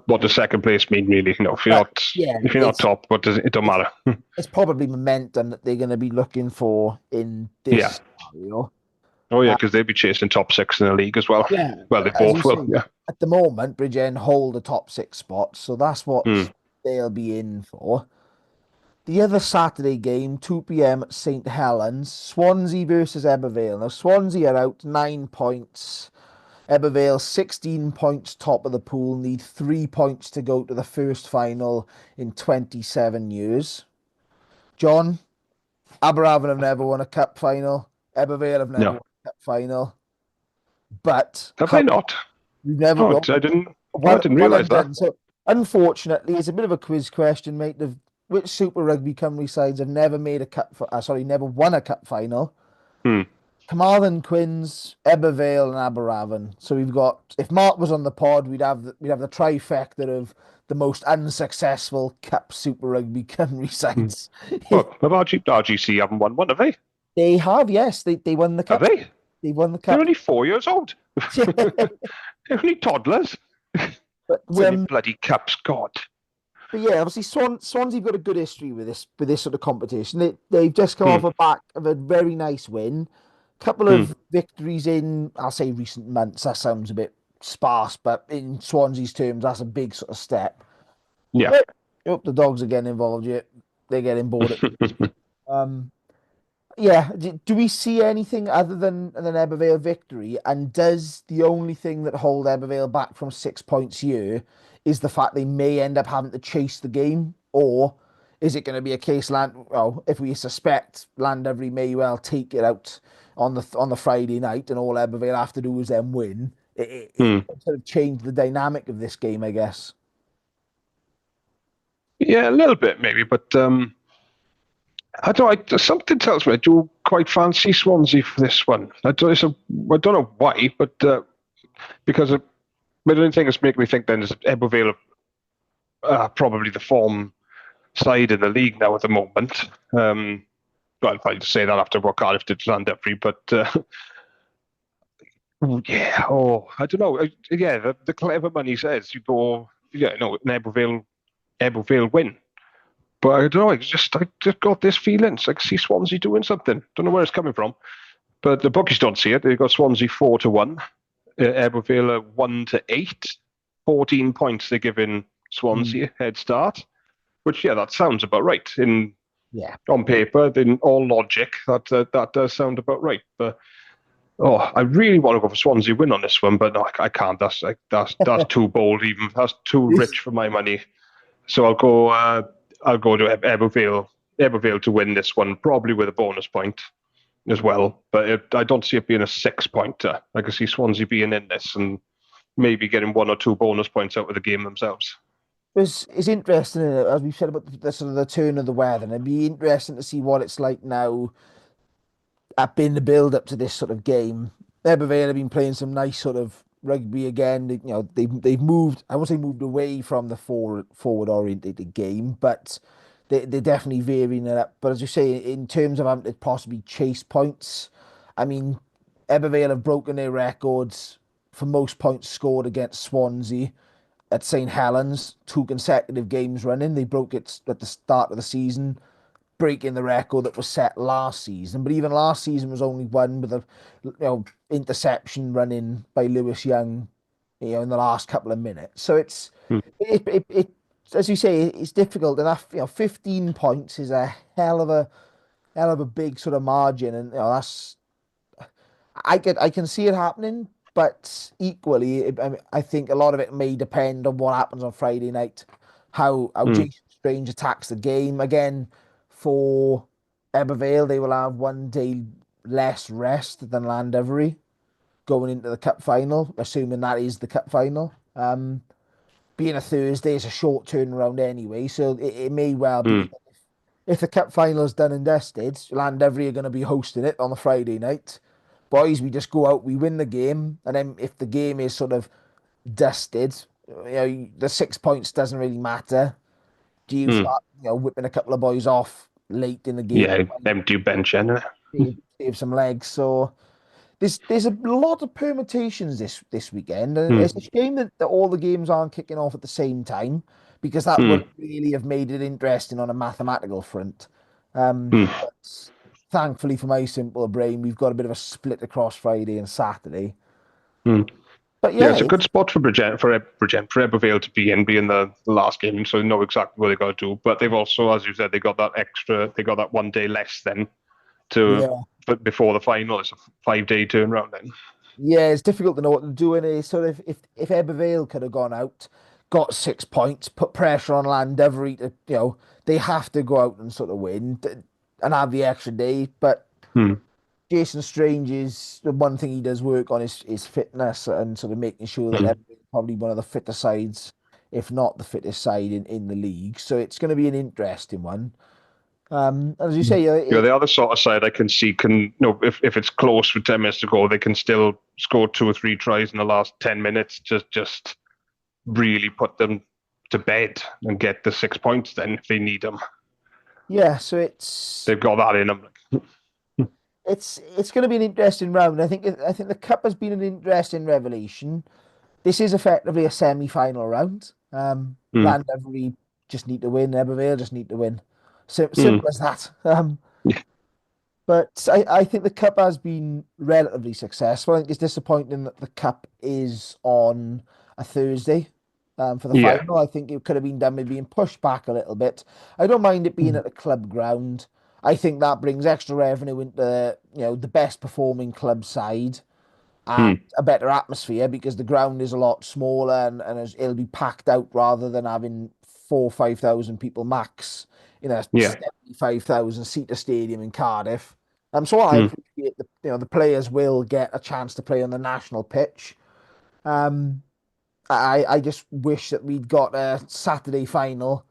what does second place mean, really? If you're not top, what does it? Don't matter. It's probably momentum that they're going to be looking for in this scenario. Oh yeah, because they'll be chasing top 6 in the league as well. Yeah, well, they both will. Yeah. At the moment, Bridgend hold the top 6 spots, so that's what they'll be in for. The other Saturday game, 2 p.m. at St Helens, Swansea versus Ebervale. Now, Swansea are out 9 points. Ebervale, 16 points top of the pool, need 3 points to go to the first final in 27 years. John, Aberavon have never won a cup final. Ebervale have never won a cup final. But have they not? We've never won. I didn't realise that. So, unfortunately, it's a bit of a quiz question, mate. Which Super Rugby Cymru sides have never made never won a cup final? Carmarthen Quins, Ebervale, and Aberavon. So we've got, if Mark was on the pod, we'd have the trifecta of the most unsuccessful cup Super Rugby Cymru sides. Well, RGC haven't won one, have they? They have, yes. They won the cup. Have they? They won the cup. They're only 4 years old. They're only toddlers. But winning bloody cups, God. But yeah, obviously Swansea have got a good history with this sort of competition. They've just come off the back of a very nice win. Couple of victories in, I'll say, recent months. That sounds a bit sparse, but in Swansea's terms, that's a big sort of step. Yeah. But I hope the dogs are getting involved yet. They're getting bored. Yeah. Do we see anything other than an Ebervale victory? And does the only thing that hold Ebervale back from 6 points here is the fact they may end up having to chase the game? Or is it going to be a case, if we suspect Llandovery may well take it out on the Friday night and all Ebervale have to do is then win? It sort of changed the dynamic of this game, I guess. Yeah, a little bit maybe, but I don't know. Something tells me I do quite fancy Swansea for this one. I don't know why, but because the only thing that's making me think then is Ebervale probably the form side in the league now at the moment. well, I'd say that after what Cardiff did to Llandovery, but I don't know. The clever money says you go, an Ebervale win. But I don't know, I just got this feeling. It's like, see Swansea doing something. Don't know where it's coming from. But the bookies don't see it. They've got Swansea 4-1, Ebervale 1-8. 14 points they're giving Swansea head start. Which, that sounds about right. On paper, in all logic, that does sound about right. But I really want to go for Swansea win on this one, but no, I can't. That's too bold. Even that's too rich for my money. So I'll go to Ebervale to win this one, probably with a bonus point as well. But I don't see it being a 6-pointer. I can see Swansea being in this and maybe getting 1 or 2 bonus points out of the game themselves. It's interesting, as we've said about the sort of the turn of the weather, and it'd be interesting to see what it's like now at being the build up to this sort of game. Ebervale have been playing some nice sort of rugby again. They've moved. I won't say moved away from the forward oriented game, but they're definitely varying it up. But as you say, in terms of having to possibly chase points, I mean, Ebervale have broken their records for most points scored against Swansea at St Helens, 2 consecutive games running. They broke it at the start of the season, breaking the record that was set last season. But even last season was only won with a interception running by Lewis Young, in the last couple of minutes. So it's it as you say, it's difficult. And 15 points is a hell of a big sort of margin, and that's I can see it happening. But equally, I think a lot of it may depend on what happens on Friday night, how Jason Strange attacks the game. Again, for Ebervale, they will have 1 day less rest than Llandovery going into the cup final, assuming that is the cup final. Being a Thursday, it's a short turnaround anyway, so it may well be. If the cup final is done and dusted, Llandovery are going to be hosting it on the Friday night. Boys, we just go out, we win the game, and then if the game is sort of dusted, the 6 points doesn't really matter. Do you start, whipping a couple of boys off late in the game? Yeah, empty bench, anyway. Save some legs. So there's a lot of permutations this weekend, and it's a shame that all the games aren't kicking off at the same time, because that would really have made it interesting on a mathematical front. But thankfully for my simple brain, we've got a bit of a split across Friday and Saturday. But it's a good spot for Ebervale to be in, being the last game, so they know exactly what they got to do. But they've also, as you said, they got that 1 day less then but before the final. It's a 5-day turnaround then. Yeah, it's difficult to know what to do. And sort of if Ebervale could have gone out, got 6 points, put pressure on Llandovery to, they have to go out and sort of win and have the extra day. But Jason Strange is the one thing he does work on is fitness and sort of making sure that Everton's probably one of the fitter sides, if not the fittest side in the league. So it's going to be an interesting one. As you say, the other sort of side I can see if it's close with 10 minutes to go, they can still score 2 or 3 tries in the last 10 minutes. Just really put them to bed and get the 6 points then if they need them. Yeah, so they've got that in them. It's going to be an interesting round. I think the cup has been an interesting revelation. This is effectively a semi-final round. Llandovery just need to win. Ebervale just need to win. Simple as that. But I think the cup has been relatively successful. I think it's disappointing that the cup is on a Thursday for the final. I think it could have been done maybe being pushed back a little bit. I don't mind it being at the club ground. I think that brings extra revenue into the best performing club side and a better atmosphere, because the ground is a lot smaller and it'll be packed out rather than having 4,000 or 5,000 people max in a 75,000 seater stadium in Cardiff. So I appreciate the players will get a chance to play on the national pitch. I just wish that we'd got a Saturday final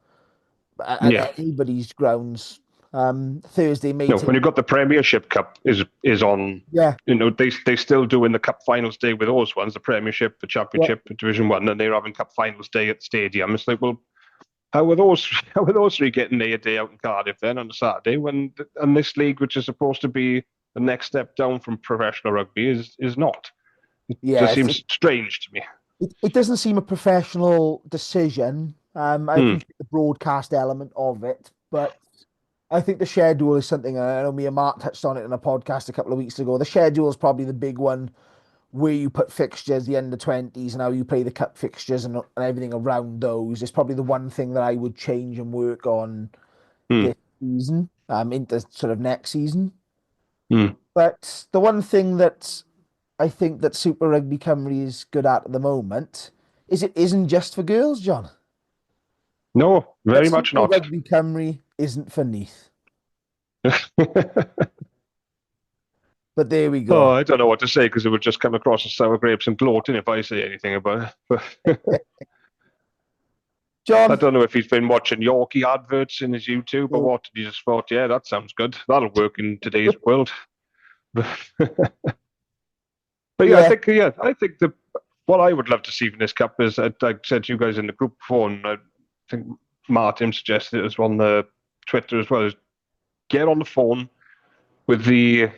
at anybody's grounds. Thursday meeting. When you've got the Premiership Cup is on. They still doing the Cup Finals Day with those ones, the Premiership, the Championship, Division 1, and they're having Cup Finals Day at the stadium. It's like, well, how were those how were those three getting there a day out in Cardiff then on a Saturday and this league, which is supposed to be the next step down from professional rugby, is not. It Yeah, just seems strange to me. it doesn't seem a professional decision. I appreciate the broadcast element of it, but I think the schedule is something. I know me and Mark touched on it in a podcast a couple of weeks ago. The schedule is probably the big one where you put fixtures, the under-20s, and how you play the cup fixtures and everything around those. Is probably the one thing that I would change and work on this season, into sort of next season. But the one thing that I think that Super Rugby Cymru is good at the moment is it isn't just for girls, John. No, very much Super not. Rugby Cymru isn't for Neath. But there we go. Oh, I don't know what to say because it would just come across as sour grapes and gloating if I say anything about it. John, I don't know if he's been watching Yorkie adverts in his YouTube or what. He just thought, yeah, that sounds good. That'll work in today's world. But yeah, I think what I would love to see from this cup is, I said to you guys in the group before, and I think Martin suggested it as on the Twitter as well, is get on the phone with the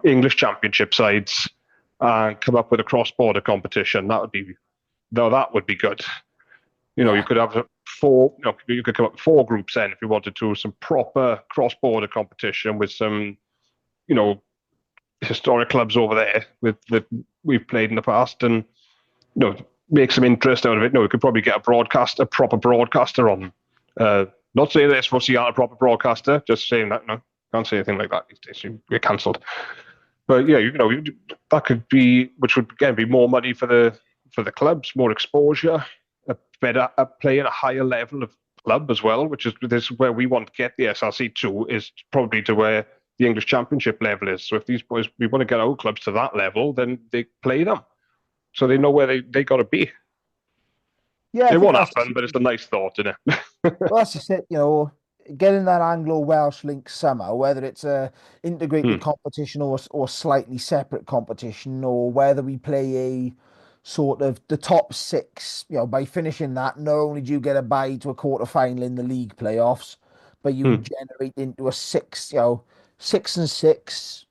English Championship sides and come up with a cross-border competition. That would be good. You could have you could come up with 4 groups then if you wanted to, some proper cross-border competition with some, historic clubs over there that we've played in the past, and make some interest out of it. We could probably get a proper broadcaster on. Not saying that SFC aren't a proper broadcaster, just saying that. No, can't say anything like that these days. You're cancelled. But yeah, that could be, which would again be more money for the clubs, more exposure, a play at a higher level of club as well, which is where we want to get the SRC to, is probably to where the English Championship level is. So if these boys, we want to get our clubs to that level, then they play them, so they know where they got to be. Yeah, it won't happen, but it's a nice thought, isn't it? Well, that's just it. Getting that Anglo-Welsh link somehow, whether it's a integrated competition or slightly separate competition, or whether we play a sort of the top 6, by finishing that, not only do you get a bye to a quarter-final in the league playoffs, but you generate into a 6 and 6,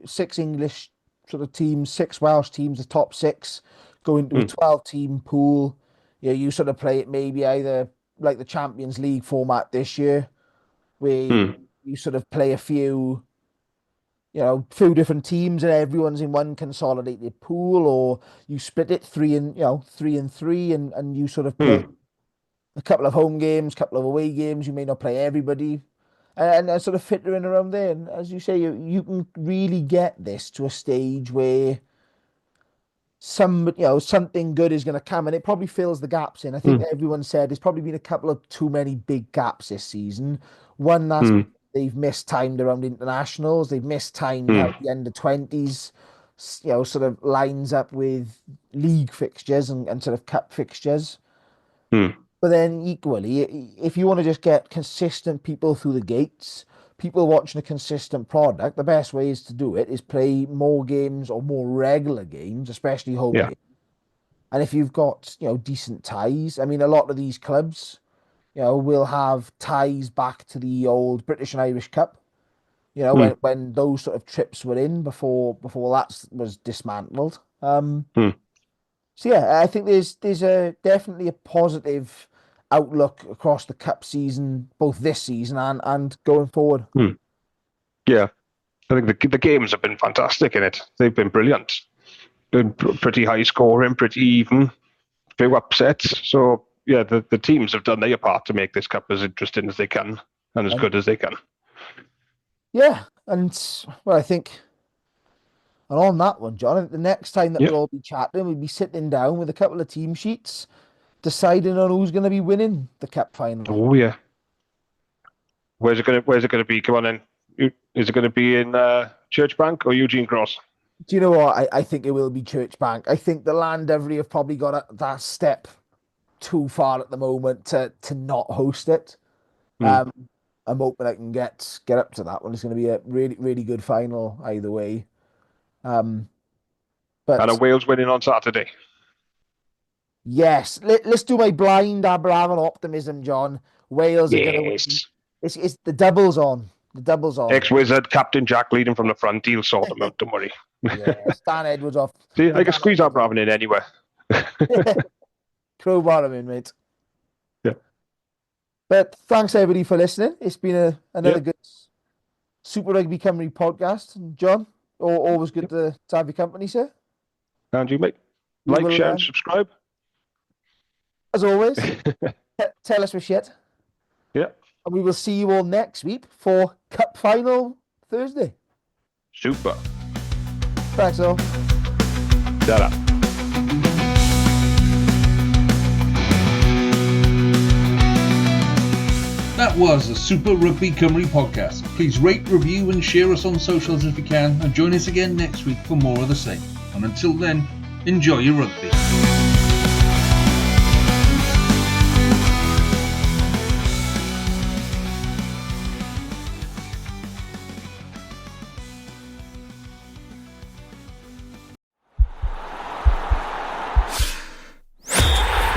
6 English sort of teams, 6 Welsh teams, the top 6, go into a 12-team pool. You sort of play it maybe either like the Champions League format this year, where you sort of play a few different teams and everyone's in one consolidated pool, or you split it 3 and 3, and you sort of play a couple of home games, couple of away games. You may not play everybody, and sort of fit in around there. And as you say, you can really get this to a stage where something good is going to come, and it probably fills the gaps in. I think everyone said there's probably been a couple of too many big gaps this season. One, that's they've mistimed around internationals. They've mistimed how the under-20s, sort of lines up with league fixtures and sort of cup fixtures. But then equally, if you want to just get consistent people through the gates, people watching a consistent product, the best ways to do it is play more games or more regular games, especially home games. And if you've got, decent ties, I mean, a lot of these clubs, will have ties back to the old British and Irish Cup, when those sort of trips were in before that was dismantled. So yeah, I think there's definitely a positive outlook across the cup season, both this season and going forward. Yeah, I think the games have been fantastic in it. They've been brilliant. Been pretty high scoring, pretty even, few upsets. So yeah, the teams have done their part to make this cup as interesting as they can and as good as they can. Yeah, and well, I think, and on that one, John, the next time that we'll all be chatting, we'll be sitting down with a couple of team sheets, deciding on who's going to be winning the cup final. Oh yeah. Where's it going to be? Come on in. Is it going to be in Church Bank or Eugene Cross? Do you know what? I think it will be Church Bank. I think the Llandovery have probably got that step too far at the moment to not host it. I'm hoping I can get up to that one. It's going to be a really, really good final either way. But And are Wales winning on Saturday? Yes, let's do my blind Aberafon optimism, John. Wales are going to win. It's the doubles on. The doubles on. Ex-Wizard, Captain Jack leading from the front. He'll sort them out, don't worry. Yeah, Stan Edwards off. See, I can squeeze Aberafon in anywhere. Crowbar him in, mate. Yeah. But thanks, everybody, for listening. It's been another good Super Rugby Cymru podcast. And John, always good to have your company, sir. And you, mate. Like, share, and subscribe. As always, tell us we're shit. Yeah. And we will see you all next week for Cup Final Thursday. Super. Thanks, all. Ta-da. That was the Super Rugby Cymru podcast. Please rate, review and share us on socials if you can, and join us again next week for more of the same. And until then, enjoy your rugby.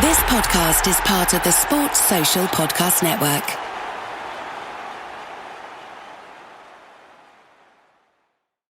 This podcast is part of the Sports Social Podcast Network.